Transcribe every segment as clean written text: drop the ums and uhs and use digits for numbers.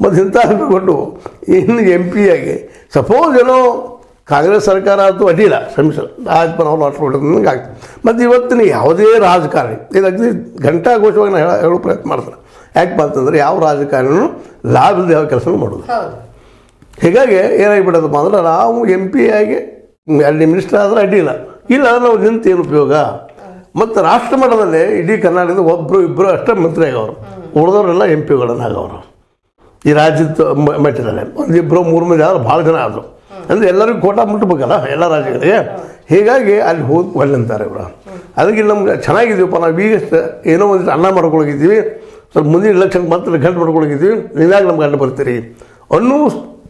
ಮತ್ತು ಇಂಥ ಕೊಟ್ಟು ಇನ್ನು ಎಂ ಪಿ ಆಗಿ ಸಪೋಸ್ ಏನೋ ಕಾಂಗ್ರೆಸ್ ಸರ್ಕಾರ ಅಂತೂ ಅಡ್ಡಿಲ್ಲ ಶ್ರಮಿಸಲ್ಲ ಆಯ್ತು ನಾವು ಲಾಟ್ ಕೊಡೋದಂಗೆ ಆಗ್ತದೆ. ಮತ್ತು ಇವತ್ತಿನ ಯಾವುದೇ ರಾಜಕಾರಣಿ ಇದಾಗಿ ಘಂಟಾಘೋಷವಾಗಿ ನಾನು ಹೇಳೋ ಪ್ರಯತ್ನ ಮಾಡ್ತಾರೆ. ಯಾಕಪ್ಪ ಅಂತಂದರೆ ಯಾವ ರಾಜಕಾರಣಿನೂ ಲಾಭ ಇಲ್ಲದೆ ಯಾವ ಕೆಲಸ ಮಾಡೋದು. ಹೀಗಾಗಿ ಏನಾಗಿಬಿಡೋದಪ್ಪ ಅಂದ್ರೆ ನಾವು ಎಂ ಪಿ ಆಗಿ ಅಲ್ಲಿ ಮಿನಿಸ್ಟರ್ ಆದರೆ ಅಡ್ಡಿಲ್ಲ, ಇಲ್ಲ ನಾವು ನಿಂತು ಏನು ಉಪಯೋಗ. ಮತ್ತು ರಾಷ್ಟ್ರ ಮಟ್ಟದಲ್ಲಿ ಇಡೀ ಕರ್ನಾಟಕದ ಒಬ್ಬರು ಇಬ್ಬರು ಅಷ್ಟೇ ಮಂತ್ರಿ ಆಗವರು, ಉಳಿದವರೆಲ್ಲ ಎಂ ಪಿಗಳನ್ನು ಆಗವರು. ಈ ರಾಜ್ಯದ ಮಟ್ಟದಲ್ಲಿ ಒಂದು ಇಬ್ಬರು ಮೂರು ಮಂದಿ ಆದ್ರೆ ಭಾಳ ಜನ ಆದರು ಅಂದರೆ ಎಲ್ಲರಿಗೂ ಕೋಟಾ ಮುಟ್ಟಬೇಕಲ್ಲ ಎಲ್ಲ ರಾಜ್ಯಗಳಿಗೆ. ಹೀಗಾಗಿ ಅಲ್ಲಿ ಹೋಗಿ ಒಳ್ಳೆಂತಾರೆ ಇವರು. ಅದಕ್ಕೆ ನಮ್ಗೆ ಚೆನ್ನಾಗಿದ್ದೀವಪ್ಪ, ನಾವು ಈಗಷ್ಟು ಏನೋ ಒಂದು ಅನ್ನ ಮಾಡ್ಕೊಳಗಿದ್ದೀವಿ, ಸ್ವಲ್ಪ ಮುಂದಿನ ಇಲೆಕ್ಷನ್ ಮಾತ್ರ ಗಂಟು ಮಾಡ್ಕೊಳಗಿದ್ದೀವಿ, ನೀವ್ಯಾಗ ನಮ್ಗೆ ಗಂಟು ಬರ್ತೀರಿ ಅನ್ನೋ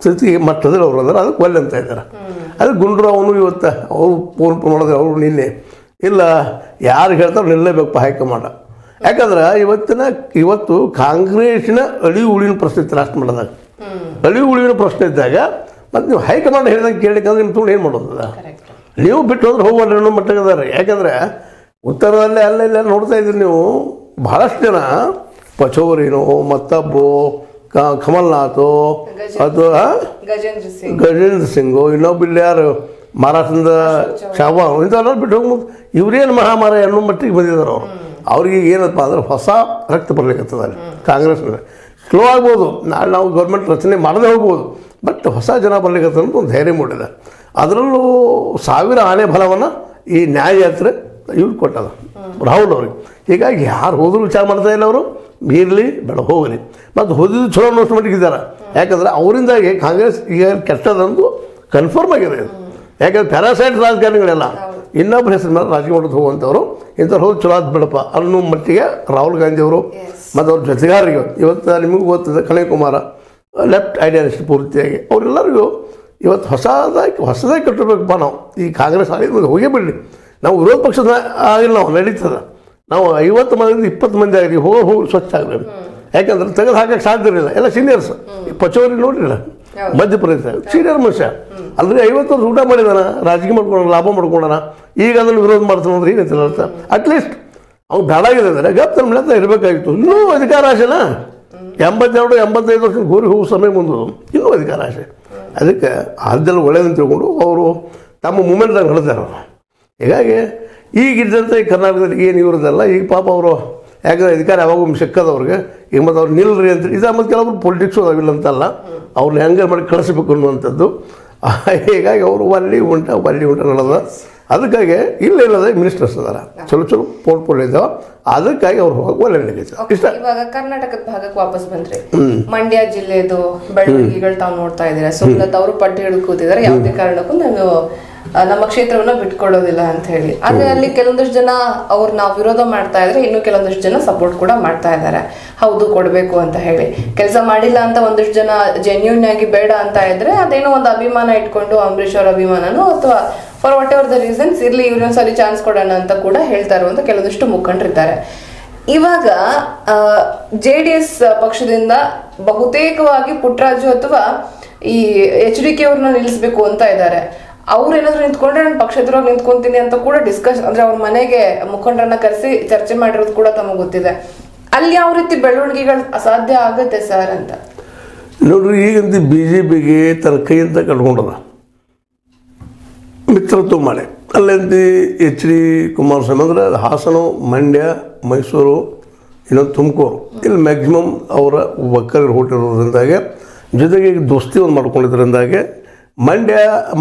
ಸ್ಥಿತಿ ಮಟ್ಟದಲ್ಲಿ ಅವರು ಅಂದ್ರೆ ಅದಕ್ಕೆ ಒಳ್ಳೆ ಅಂತ ಇದ್ದಾರೆ. ಅದಕ್ಕೆ ಗುಂಡ್ರಾವನು ಇವತ್ತು ಅವರು ಫೋನ್ ಮಾಡಿದ್ರೆ ಅವರು ನಿನ್ನೆ ಇಲ್ಲ ಯಾರು ಹೇಳ್ತಾರೆ ನಿಲ್ಲಲೇಬೇಕಪ್ಪ ಹೈಕಮಾಂಡ. ಯಾಕಂದ್ರೆ ಇವತ್ತು ಕಾಂಗ್ರೆಸ್ಸಿನ ಅಳಿವು ಉಳಿವಿನ ಪ್ರಶ್ನೆ ಇತ್ತು ರಾಷ್ಟ್ರ ಮಟ್ಟದಾಗ. ಅಳಿವು ಉಳಿವಿನ ಪ್ರಶ್ನೆ ಇದ್ದಾಗ ಮತ್ತು ನೀವು ಹೈಕಮಾಂಡ್ ಹೇಳಿದಂಗೆ ಕೇಳಲಿಕ್ಕಂದ್ರೆ ನಿಮ್ಮ ತೊಗೊಂಡು ಏನು ಮಾಡೋದ, ನೀವು ಬಿಟ್ಟು ಹೋದ್ರೆ ಹೋಗ್ಬಾರ್ದು ಅನ್ನೋ ಮಟ್ಟಗದಾರೆ. ಯಾಕಂದರೆ ಉತ್ತರದಲ್ಲೇ ಅಲ್ಲೆಲ್ಲ ನೋಡ್ತಾ ಇದ್ದೀರಿ ನೀವು, ಭಾಳಷ್ಟು ಜನ ಪಚೌರಿನೋ ಮತ್ತೊಬ್ಬು ಕಮಲ್ನಾಥು ಅಥವಾ ಗಜೇಂದ್ರ ಸಿಂಗು ಇನ್ನೊಬ್ಬಿಲ್ಲ ಯಾರು ಮಹಾರಾಷ್ಟ್ರದ ಶಾಬಾನ್ ಇಂಥವ್ರು ಬಿಟ್ಟು ಹೋಗ್ಬೋದು. ಇವರೇನು ಮಹಾಮಾರ ಅನ್ನೋ ಮಟ್ಟಿಗೆ ಬಂದಿದ್ದಾರೆ ಅವರು. ಅವ್ರಿಗೆ ಏನಪ್ಪ ಅಂದ್ರೆ ಹೊಸ ರಕ್ತ ಬರ್ಲಿಕ್ಕತ್ತದ ಅಲ್ಲಿ ಕಾಂಗ್ರೆಸ್ನಲ್ಲಿ. ಸ್ಲೋ ಆಗ್ಬೋದು, ನಾಳೆ ನಾವು ಗೌರ್ಮೆಂಟ್ ರಚನೆ ಮಾಡದೆ ಹೋಗ್ಬೋದು, ಬಟ್ ಹೊಸ ಜನ ಬರ್ಲಿಕ್ಕತ್ತ ಅಂತ ಒಂದು ಧೈರ್ಯ ಮೂಡಿದೆ. ಅದರಲ್ಲೂ 1000 ಆನೆ ಬಲವನ್ನು ಈ ನ್ಯಾಯಯಾತ್ರೆ ಇವ್ರು ಕೊಟ್ಟದ ರಾಹುಲ್ ಅವ್ರಿಗೆ. ಹೀಗಾಗಿ ಯಾರು ಹೋದರೂ ವಿಚಾರ ಮಾಡ್ತಾ ಇಲ್ಲ ಅವರು, ಇರಲಿ ಬೇಡ ಹೋಗಲಿ. ಮತ್ತು ಹೋದಿದ್ದು ಚಲೋ ಅನ್ನೋಷ್ಟು ಮಟ್ಟಿಗಿದ್ದಾರೆ. ಯಾಕಂದರೆ ಅವರಿಂದಾಗಿ ಕಾಂಗ್ರೆಸ್ ಈಗ ಕೆಟ್ಟದಂತೂ ಕನ್ಫರ್ಮ್ ಆಗಿದೆ. ಯಾಕಂದ್ರೆ ಪ್ಯಾರಾಸೈಟ್ ರಾಜಕಾರಣಿಗಳೆಲ್ಲ ಇನ್ನೊಬ್ಬರ ಹೆಸರು ಮೇಲೆ ರಾಜಕೀಯ ಮಾಡೋದು ಹೋಗುವಂಥವ್ರು ಇಂಥವ್ರು ಹೋಗಿ ಚಲೋ ಆದ ಬಿಡಪ್ಪ ಅನ್ನೋ ಮಟ್ಟಿಗೆ ರಾಹುಲ್ ಗಾಂಧಿ ಅವರು ಮತ್ತು ಅವ್ರ ಜೊತೆಗಾರರಿಗೆ ಇವತ್ತು ನಿಮಗೂ ಗೊತ್ತಿದೆ ಕನಕಕುಮಾರ ಲೆಫ್ಟ್ ಐಡಿಯಾಲಿಸ್ಟ್ ಪೂರ್ತಿಯಾಗಿ ಅವರೆಲ್ಲರಿಗೂ ಇವತ್ತು ಹೊಸದಾಗಿ ಕಟ್ಟಬೇಕಪ್ಪ. ನಾವು ಈ ಕಾಂಗ್ರೆಸ್ ಆಗಿದ್ದು ಹೋಗೇ ಬಿಡಲಿ, ನಾವು ವಿರೋಧ ಪಕ್ಷದ ಆಗಿಲ್ಲ, ನಾವು ನಡೀತದೆ. ನಾವು 50 ಮಂದಿಯಿಂದ 20 ಮಂದಿ ಆಗಿದ್ದೀವಿ, ಹೋಗಿ ಸ್ವಚ್ಛ ಆಗಬೇಕು. ಯಾಕಂದ್ರೆ ತೆಗೆದು ಹಾಕಕ್ಕೆ ಸಾಧ್ಯ ಇರಲಿಲ್ಲ, ಎಲ್ಲ ಸೀನಿಯರ್ಸ್. ಈ ಪಚೋರಿ ನೋಡಿರಲ್ಲ ಮಧ್ಯಪ್ರದೇಶ ಸೀನಿಯರ್ ಮನುಷ್ಯ ಅಲ್ರಿ, 50 ವರ್ಷ ಊಟ ಮಾಡಿದಾನ, ರಾಜಕೀಯ ಮಾಡ್ಕೊಂಡ ಲಾಭ ಮಾಡ್ಕೊಂಡಾನ, ಈಗ ಅದನ್ನು ವಿರೋಧ ಮಾಡ್ತಾನೆ ಅಂದ್ರೆ ಏನಂತಿಲ್ಲ ಅರ್ಥ. ಅಟ್ಲೀಸ್ಟ್ ಅವ್ನು ಬೇಡಾಗಿದೆ ಅಂದರೆ ಗಪ್ ತನ್ನ ಮನೆ ಇರಬೇಕಾಗಿತ್ತು. ಇನ್ನೂ ಅಧಿಕಾರ ಆಸೆನಾ 82-85 ವರ್ಷ ಗೋರಿ ಹೋಗೋ ಸಮಯ ಮುಂದೆ ಇನ್ನೂ ಅಧಿಕಾರ ಆಸೆ. ಅದಕ್ಕೆ ಅದೆಲ್ಲ ಒಳ್ಳೆಯದಂತ ತಿಳ್ಕೊಂಡು ಅವರು ತಮ್ಮ ಮೂಮೆಂಟ್ದಾಗ ನಡೆದಾರೆ ಅವರು. ಹೀಗಾಗಿ ಈಗಿದ್ದಂಥ ಈ ಕರ್ನಾಟಕದಲ್ಲಿ ಏನು ಇವ್ರದ್ದಲ್ಲ, ಈಗ ಪಾಪ ಅವರು ಯಾಕಂದರೆ ಅಧಿಕಾರ ಯಾವಾಗೂ ಸಿಕ್ಕದವ್ರಿಗೆ ಈಗ ಮತ್ತು ಅವ್ರು ನಿಲ್ಲರಿ ಅಂತ ಇದು. ಮತ್ತು ಕೆಲವರು ಪೊಲಿಟಿಕ್ಸು ಅದಾವಿಲ್ಲ ಅಂತಲ್ಲ, ಅವ್ರನ್ನ ಹೆಂಗೆ ಮಾಡಿ ಕಳಿಸ್ಬೇಕು ಅನ್ನುವಂಥದ್ದು. ಹೀಗಾಗಿ ಅವರು ಒಲ್ಲಿ ಉಂಟ ನಡೆದ. ಅದಕ್ಕಾಗಿ ಇಲ್ಲದೆ ಮಿನಿಸ್ಟರ್ಸ್ ಅದಾರ, ಚಲೋ ಪೋರ್ಟ್ಫೋಲಿಯೋ ಇದ್ದಾವೆ. ಅದಕ್ಕಾಗಿ ಅವ್ರು ಹೋಗಿ ಒಳ್ಳೆ ನಡೀತಾರೆ. ಇಷ್ಟ ಇವಾಗ ಕರ್ನಾಟಕದ ಭಾಗಕ್ಕೆ ವಾಪಸ್ ಬಂದ್ರೆ ಮಂಡ್ಯ ಜಿಲ್ಲೆದು ಬೆಳವಣಿಗೆಗಳು ತಾವು ನೋಡ್ತಾ ಇದ್ದೀರಾ. ಸುಮಲತಾ ಅವರು ಪಟ್ಟಿ ಹಿಡಿದು ಕೂತಿದ್ದಾರೆ, ಯಾವುದೇ ಕಾರಣಕ್ಕೂ ನಾನು ನಮ್ಮ ಕ್ಷೇತ್ರವನ್ನ ಬಿಟ್ಕೊಡೋದಿಲ್ಲ ಅಂತ ಹೇಳಿ. ಆದ್ರೆ ಅಲ್ಲಿ ಕೆಲವೊಂದಷ್ಟು ಜನ ಅವ್ರು ನಾವು ವಿರೋಧ ಮಾಡ್ತಾ ಇದ್ರೆ, ಇನ್ನು ಕೆಲವೊಂದಷ್ಟು ಜನ ಸಪೋರ್ಟ್ ಕೂಡ ಮಾಡ್ತಾ ಇದ್ದಾರೆ, ಹೌದು ಕೊಡ್ಬೇಕು ಅಂತ ಹೇಳಿ. ಕೆಲಸ ಮಾಡಿಲ್ಲ ಅಂತ ಒಂದಷ್ಟು ಜನ ಜೆನ್ಯೂನ್ ಆಗಿ ಬೇಡ ಅಂತ ಇದ್ರೆ ಅದೇನೋ ಒಂದು ಅಭಿಮಾನ ಇಟ್ಕೊಂಡು ಅಂಬರೀಶ್ ಅವರ ಅಭಿಮಾನನೋ ಅಥವಾ for what ever the reasons ಇರ್ಲಿ ಇವ್ರೊಂದ್ಸರಿ ಚಾನ್ಸ್ ಕೊಡೋಣ ಅಂತ ಕೂಡ ಹೇಳ್ತಾ ಇರುವಂತ ಕೆಲವೊಂದಿಷ್ಟು ಮುಖಂಡರಿದ್ದಾರೆ. ಇವಾಗ JDS ಪಕ್ಷದಿಂದ ಬಹುತೇಕವಾಗಿ ಪುಟ್ಟರಾಜು ಅಥವಾ ಈ HDK ಅವ್ರನ್ನ ನಿಲ್ಲಿಸಬೇಕು ಅಂತ ಇದ್ದಾರೆ. ಅವ್ರು ಏನಾದ್ರು ನಿಂತ್ಕೊಂಡ್ರೆ ನಾನು ಪಕ್ಷೇತರವಾಗಿ ನಿಂತ್ಕೊಂತೀನಿ ಅಂತ ಕೂಡ ಅಂದ್ರೆ ಅವ್ರ ಮನೆಗೆ ಮುಖಂಡರನ್ನ ಕರೆಸಿ ಚರ್ಚೆ ಮಾಡಿರೋದು ಕೂಡ ತಮಗೆ ಗೊತ್ತಿದೆ. ಅಲ್ಲಿ ಯಾವ ರೀತಿ ಬೆಳವಣಿಗೆಗಳು ಅಸಾಧ್ಯ ಆಗುತ್ತೆ ಸರ್ ಅಂತ ನೋಡ್ರಿ. ಈಗಂತ BJPಗೆ ತನ್ನ ಕೈಯಿಂದ ಕಟ್ಕೊಂಡದ ಮಿತ್ರತ್ವ ಮಾಡಿ ಅಲ್ಲಂತ HD ಕುಮಾರಸ್ವಾಮಿ ಅಂದರೆ ಹಾಸನ, ಮಂಡ್ಯ, ಮೈಸೂರು, ಇನ್ನೊಂದು ತುಮಕೂರು ಇಲ್ಲಿ ಮ್ಯಾಕ್ಸಿಮಮ್ ಅವರ ಒಕ್ಕಲಿಗರು ಹುಟ್ಟಿರೋದ್ರಿಂದಾಗೆ ಜೊತೆಗೆ ದೋಸ್ತಿ ಒಂದು ಮಾಡ್ಕೊಂಡಿದ್ರಿಂದಾಗೆ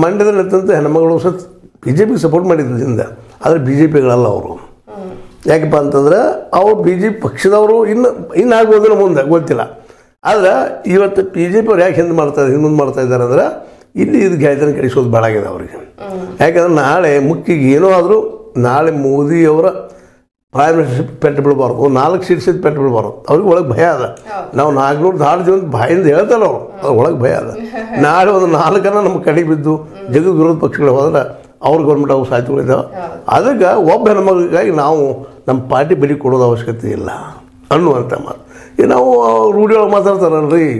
ಮಂಡ್ಯದಲ್ಲಿ ಅಂತಂತ ಹೆಣ್ಮಗಳು ಸತ್ BJP ಸಪೋರ್ಟ್ ಮಾಡಿದ್ರಿಂದ. ಆದರೆ BJPಗಳಲ್ಲ ಅವರು. ಯಾಕಪ್ಪ ಅಂತಂದ್ರೆ ಅವ್ರು BJP ಪಕ್ಷದವರು ಇನ್ನು ಆಗ್ಬೋದಿಲ್ಲ, ಮುಂದೆ ಗೊತ್ತಿಲ್ಲ. ಆದರೆ ಇವತ್ತು BJP ಅವ್ರು ಯಾಕೆ ಹಿಂದೆ ಮಾಡ್ತಾ ಇದ್ದಾರೆ ಅಂದ್ರೆ ಇಲ್ಲಿ ಇದು ಗಾಯತನ ಕಳಿಸೋದು ಬೇಡಾಗಿದೆ ಅವರಿಗೆ. ಯಾಕಂದ್ರೆ ನಾಳೆ ಮುಖ್ಯಗೆ ಏನೋ ಆದರೂ ನಾಳೆ ಮೋದಿಯವರ ಪ್ರೈಮ್ ಮಿನಿಸ್ಟರ್ ಪೆಟ್ಟು ಬಿಡಬಾರ್ದು, 4 ಸೀಟ್ಸಿದ ಪೆಟ್ಟು ಬಿಡಬಾರ್ದು. ಅವ್ರಿಗೆ ಒಳಗೆ ಭಯ ಅದ. ನಾವು 400 ದಾಡ್ತೀವಿ ಅಂತ ಬಾಯಿಂದ ಹೇಳ್ತಾರ ಅವರು, ಅದ್ರ ಒಳಗೆ ಭಯ ಅದ. ನಾಳೆ ಒಂದು 4 ನಮ್ಮ ಕಡೆ ಬಿದ್ದು ಜಗದ್ ವಿರೋಧ ಪಕ್ಷಗಳು ಹೋದ್ರೆ ಅವ್ರ ಗೌರ್ಮೆಂಟ್ ಅವು ಸಾಧ್ಯಗಳಿದ್ದಾವೆ. ಅದಕ್ಕೆ ಒಬ್ಬ ಹೆಣ್ಮಗಳಿಗಾಗಿ ನಾವು ನಮ್ಮ ಪಾರ್ಟಿ ಬೆಲೆ ಕೊಡೋದು ಅವಶ್ಯಕತೆ ಇಲ್ಲ ಅನ್ನುವಂಥ ಮಾತು. ಈಗ ನಾವು ರೂಢಿಯೊಳಗೆ ಮಾತಾಡ್ತಾರಲ್ರಿ.